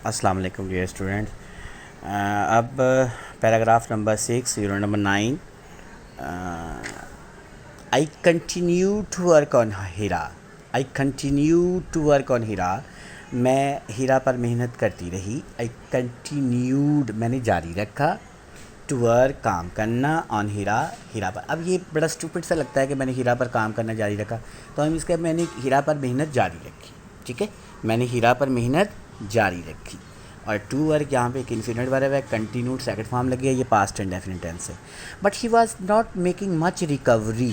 السلام علیکم dear student. اب paragraph number 6 unit number 9. I continue to work on Hira. I continue to work on Hira. میں ہیرا پر محنت کرتی رہی. آئی کنٹینیوڈ میں نے جاری رکھا. ٹو ورک کام کرنا آن ہیرا ہیرا پر. اب یہ بڑا اسٹوپڈ سا لگتا ہے کہ میں نے ہیرا پر کام کرنا جاری رکھا. تو ہم اس کا میں نے ہیرا پر محنت جاری رکھی. ٹھیک ہے, میں نے ہیرا پر محنت جاری رکھی. اور ٹو ورک یہاں پہ ایک انفینٹ ورب ہے, کنٹینیوڈ سیکنڈ فارم لگی ہے, یہ پاسٹ انڈیفینٹ ٹینس ہے. But he was not making much recovery.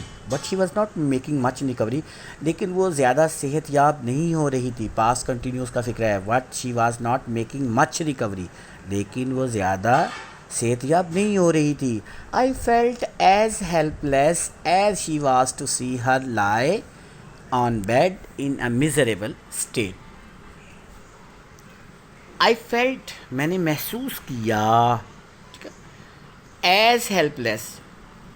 لیکن وہ زیادہ صحت یاب نہیں ہو رہی تھی. پاسٹ کنٹینیوس کا فکر ہے. But she was not making much recovery, لیکن وہ زیادہ صحت یاب نہیں ہو رہی تھی. I felt as helpless as she was to see her lie on bed in a miserable state. I felt میں نے محسوس کیا, ٹھیک ہے, ایز ہیلپ لیس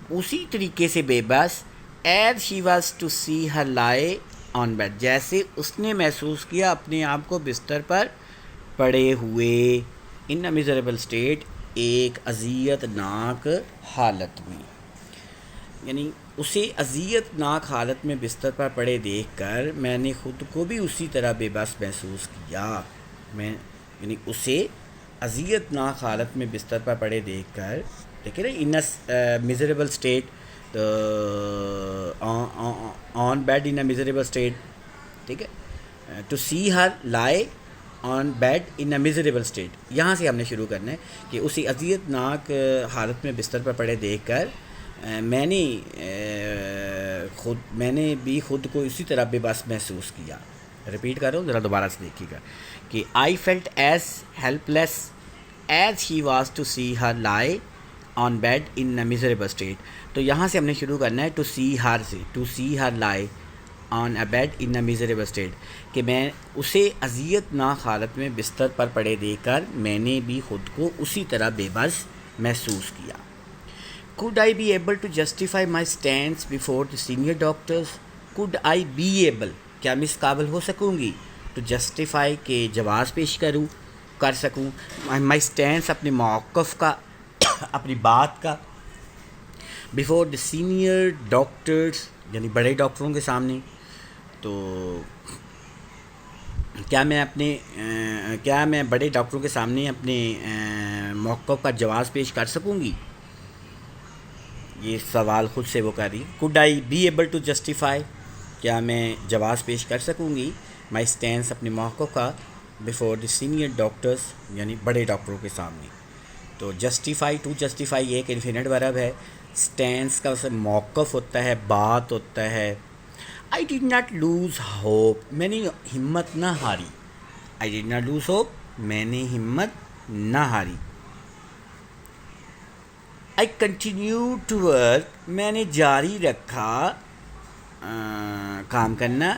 اسی طریقے سے بے بس, as she was to see her lie on bed جیسے اس نے محسوس کیا اپنے آپ کو بستر پر پڑے ہوئے. ان اے میزریبل اسٹیٹ ایک اذیت ناک حالت میں, یعنی اسے اذیت ناک حالت میں بستر پر پڑے دیکھ کر میں نے خود کو بھی اسی طرح بے بس محسوس کیا. یعنی اسے اذیت ناک حالت میں بستر پر پڑے دیکھ کر, دیکھیں نا, in miserable state on bed in a miserable state. ٹھیک ہے, to see her lie on bed in a miserable state. یہاں سے ہم نے شروع کرنا ہے کہ اسی اذیت ناک حالت میں بستر پر پڑے دیکھ کر میں نے بھی خود کو اسی طرح بے بس محسوس کیا. ریپیٹ کر رہا ہوں, ذرا دوبارہ سے دیکھیے گا کہ I felt as helpless as he was to see her lie on bed in a miserable state. تو یہاں سے ہم نے شروع کرنا ہے ٹو سی ہر سے, to see her lie on a bed in a miserable state, کہ میں اسے اذیت ناک حالت میں بستر پر پڑے دیکھ کر میں نے بھی خود کو اسی طرح بے بس محسوس کیا. Could I be able to justify my stance before the senior doctors? Could I be able, کیا میں اس قابل ہو سکوں گی, to justify کہ جواز پیش کر سکوں, my stance اپنے موقف کا, اپنی بات کا, before the senior doctors یعنی بڑے ڈاکٹروں کے سامنے. تو کیا میں بڑے ڈاکٹروں کے سامنے اپنے موقف کا جواز پیش کر سکوں گی. یہ سوال خود سے وہ کر رہی. could I be able to justify, کیا میں جواز پیش کر سکوں گی, my stance اپنے موقف کا, before the senior doctors یعنی بڑے ڈاکٹروں کے سامنے. تو justify, to justify یہ ایک انفینٹ ورب ہے. stance کا موقف ہوتا ہے, بات ہوتا ہے. I did not lose hope, میں نے ہمت نہ ہاری. I did not lose hope, میں نے ہمت نہ ہاری. I continue to work, میں نے جاری رکھا کام کرنا,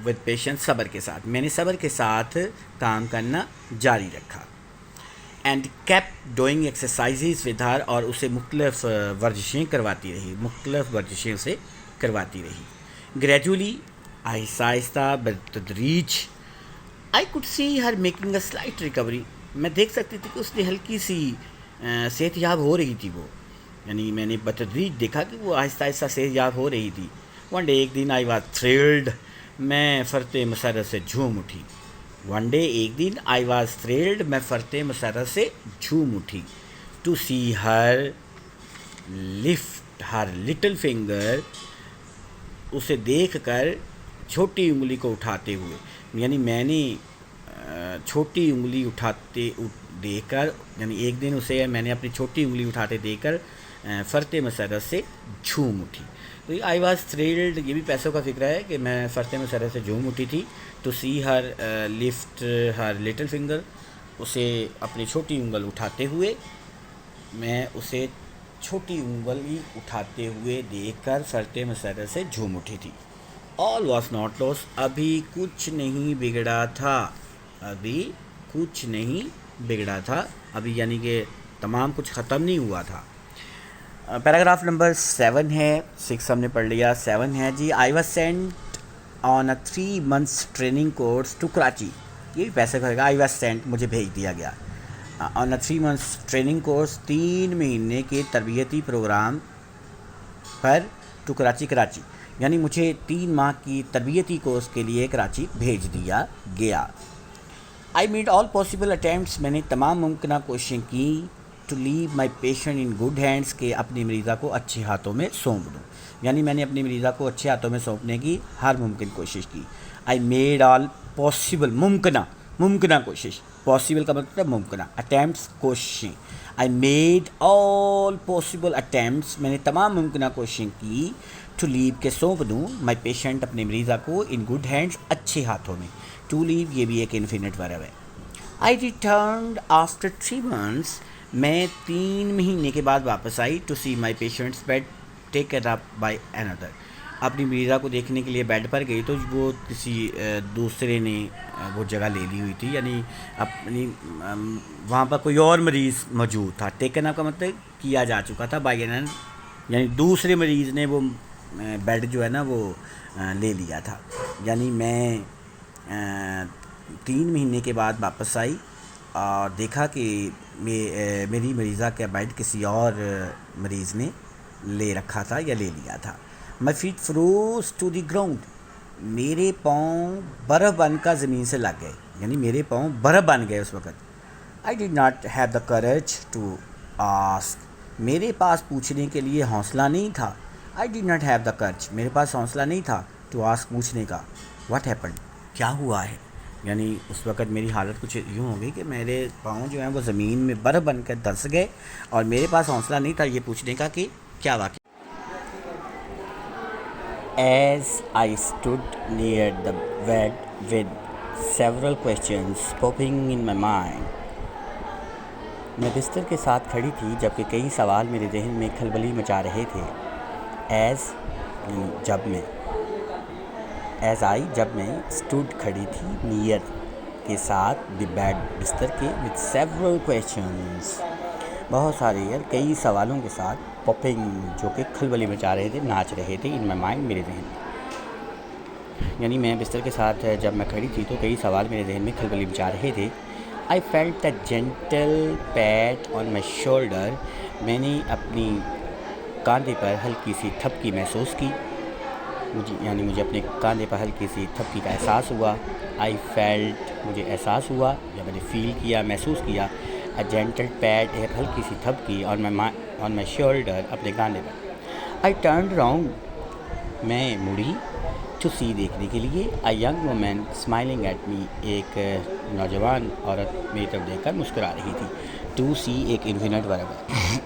with patience صبر کے ساتھ, میں نے صبر کے ساتھ کام کرنا جاری رکھا. and kept doing exercises with her, اور اسے مختلف ورزشیں کرواتی رہی. gradually آہستہ آہستہ بتدریج. I could see her making a slight recovery, میں دیکھ سکتی تھی کہ اس نے ہلکی سی صحت یاب ہو رہی تھی. وہ یعنی میں نے بتدریج دیکھا کہ وہ آہستہ آہستہ صحت یاب ہو رہی تھی. ون ڈے ایک دن, I was thrilled, میں فرتے مسرت سے جھوم اٹھی. ون ڈے ایک دن, I was thrilled, میں فرتے مسرت سے جھوم اٹھی. to see her lift her little finger, اسے دیکھ کر چھوٹی انگلی کو اٹھاتے ہوئے, یعنی میں نے چھوٹی انگلی دیکھ کر, یعنی ایک دن اسے میں نے اپنی چھوٹی انگلی اٹھاتے دیکھ کر فرتے مسرت سے جھوم اٹھی. تو یہ آئی واز تھرلڈ, یہ بھی پیسوں کا فکر ہے کہ میں فرتے مسرت سے جھوم اٹھی تھی. To see her left her little finger, اسے اپنی چھوٹی انگل اٹھاتے ہوئے, میں اسے چھوٹی انگلی اٹھاتے ہوئے دیکھ کر فرتے مسرت سے جھوم اٹھی تھی. آل واز ناٹ لاس, ابھی کچھ نہیں بگڑا تھا. ابھی کچھ نہیں بگڑا تھا, ابھی یعنی کہ تمام کچھ ختم نہیں ہوا تھا. پیراگراف نمبر 7 ہے, 6 ہم نے پڑھ لیا, 7 ہے جی. I was sent on a 3 months training course to Karachi. یہ بھی پیسے کا. آئی واز سینٹ, مجھے بھیج دیا گیا آن اے 3 months ٹریننگ کورس, 3 مہینے کے تربیتی پروگرام پر ٹو کراچی. یعنی مجھے 3 ماہ کی تربیتی کورس کے لیے کراچی بھیج دیا گیا. I made all possible attempts, میں نے تمام ممکنہ کوششیں کی to leave my patient in good hands, کہ اپنی مریضہ کو اچھے ہاتھوں میں سونپ دوں. یعنی میں نے اپنی مریضہ کو اچھے ہاتھوں میں سونپنے کی ہر ممکن کوشش کی. آئی میڈ آل پاسبل, ممکنہ کوشش, پاسبل کا مطلب ممکنہ, اٹیمپٹس کوششیں. آئی میڈ آل پاسبل اٹیمپٹس, میں نے تمام ممکنہ کوششیں کی ٹو لیو, کہ سونپ دوں مائی پیشنٹ, اپنے مریضہ کو ان گڈ ہینڈس, اچھے ہاتھوں میں. ٹو لیو یہ بھی ایک انفینٹ ورب ہے. آئی ریٹرنڈ آفٹر 3 months, میں 3 مہینے کے بعد واپس آئی to see my patient's bed taken up by another. اپنی مریضہ کو دیکھنے کے لیے بیڈ پر گئی تو وہ کسی دوسرے نے وہ جگہ لے لی ہوئی تھی, یعنی اپنی وہاں پر کوئی اور مریض موجود تھا. ٹیکن اپ کا مطلب کیا جا چکا تھا, بائی اینڈ, یعنی دوسرے مریض نے وہ بیڈ جو ہے نا وہ لے لیا تھا. یعنی میں 3 مہینے کے بعد واپس آئی اور دیکھا کہ میری مریضہ کا بیڈ کسی اور مریض نے لے رکھا تھا یا لے لیا تھا. مائی fat Feroz to the ground, میرے پاؤں برف بن کر زمین سے لگ گئے, یعنی میرے پاؤں برف بن گئے اس وقت. I did not have the courage to ask, میرے پاس پوچھنے کے لیے حوصلہ نہیں تھا. I did not have the courage, میرے پاس حوصلہ نہیں تھا ٹو آسک, پوچھنے کا. واٹ ہیپنڈ, کیا ہوا ہے. یعنی اس وقت میری حالت کچھ یوں ہو گئی کہ میرے پاؤں جو ہیں وہ زمین میں برف بن کر دھنس گئے اور میرے پاس حوصلہ نہیں تھا یہ پوچھنے کا کہ کیا واقعہ. As I stood near the bed with several questions popping in my mind, میں بستر کے ساتھ کھڑی تھی جبکہ کئی سوال میرے ذہن میں کھلبلی مچا رہے تھے. جب میں stood کھڑی تھی, near کے ساتھ, the bed بستر کے, with several questions بہت سارے یا کئی سوالوں کے ساتھ, popping جو کہ کھلبلی مچا رہے تھے, ناچ رہے تھے, in my mind میرے ذہن میں. یعنی میں بستر کے ساتھ جب میں کھڑی تھی تو کئی سوال میرے ذہن میں کھلبلی مچا رہے تھے. I felt a gentle pat on my shoulder, میں نے اپنی کاندھے پر ہلکی سی تھپکی محسوس کی. مجھے اپنے کاندھے پر ہلکی سی تھپکی کا احساس ہوا. I felt, مجھے احساس ہوا یا میں نے فیل کیا, محسوس کیا. A gentle pat, ایک ہلکی سی تھپکی on my shoulder, اپنے کاندھے پر. I turned around, میں مڑی to see, دیکھنے کے لیے. A young woman smiling at me, ایک نوجوان عورت میری طرف دیکھ کر مسکرا رہی تھی. To see ایک انفینٹ ورب ہے.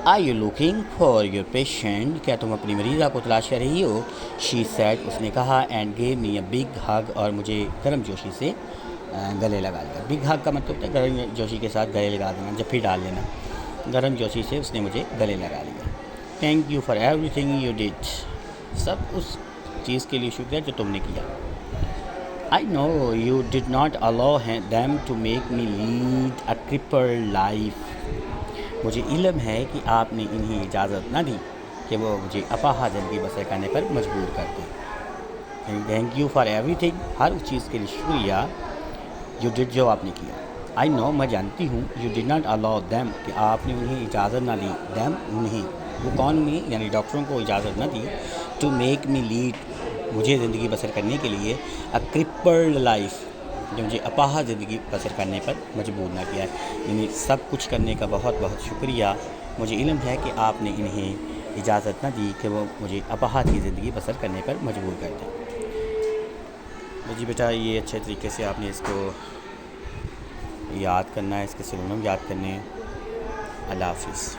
Are you looking for your patient, کیا تم اپنی مریضہ کو تلاش کر رہی ہو. She said, اس نے کہا. And gave me a big hug, اور مجھے گرم جوشی سے گلے لگا لیا. بگ ہگ کا مطلب ہوتا ہے گرم جوشی کے ساتھ گلے لگا دینا, جب پھر ڈال لینا. گرم جوشی سے اس نے مجھے گلے لگا لیا. Thank you for everything you did, سب اس چیز کے لیے شکریہ جو تم نے کیا. I know you did not allow them to make me lead a crippled life, مجھے علم ہے کہ آپ نے انہیں اجازت نہ دی کہ وہ مجھے اپاہج زندگی بسر کرنے پر مجبور کر دیں. Thank you for everything, ہر اس چیز کے لیے شکریہ, یو ڈڈ جو آپ نے کیا. آئی نو, میں جانتی ہوں, you did not allow them, کہ آپ نے انہیں اجازت نہ دی. دیم انہیں, وہ کون انہیں, یعنی ڈاکٹروں کو اجازت نہ دی. ٹو میک می لیڈ, مجھے زندگی بسر کرنے کے لیے. اے کرپلڈ لائف, جو مجھے اپاہج زندگی بسر کرنے پر مجبور نہ کیا ہے. یعنی سب کچھ کرنے کا بہت بہت شکریہ, مجھے علم ہے کہ آپ نے انہیں اجازت نہ دی کہ وہ مجھے اپاہج کی زندگی بسر کرنے پر مجبور کر دیں. جی بیٹا, یہ اچھے طریقے سے آپ نے اس کو یاد کرنا ہے, اس کے سنونم یاد کرنے. اللہ حافظ.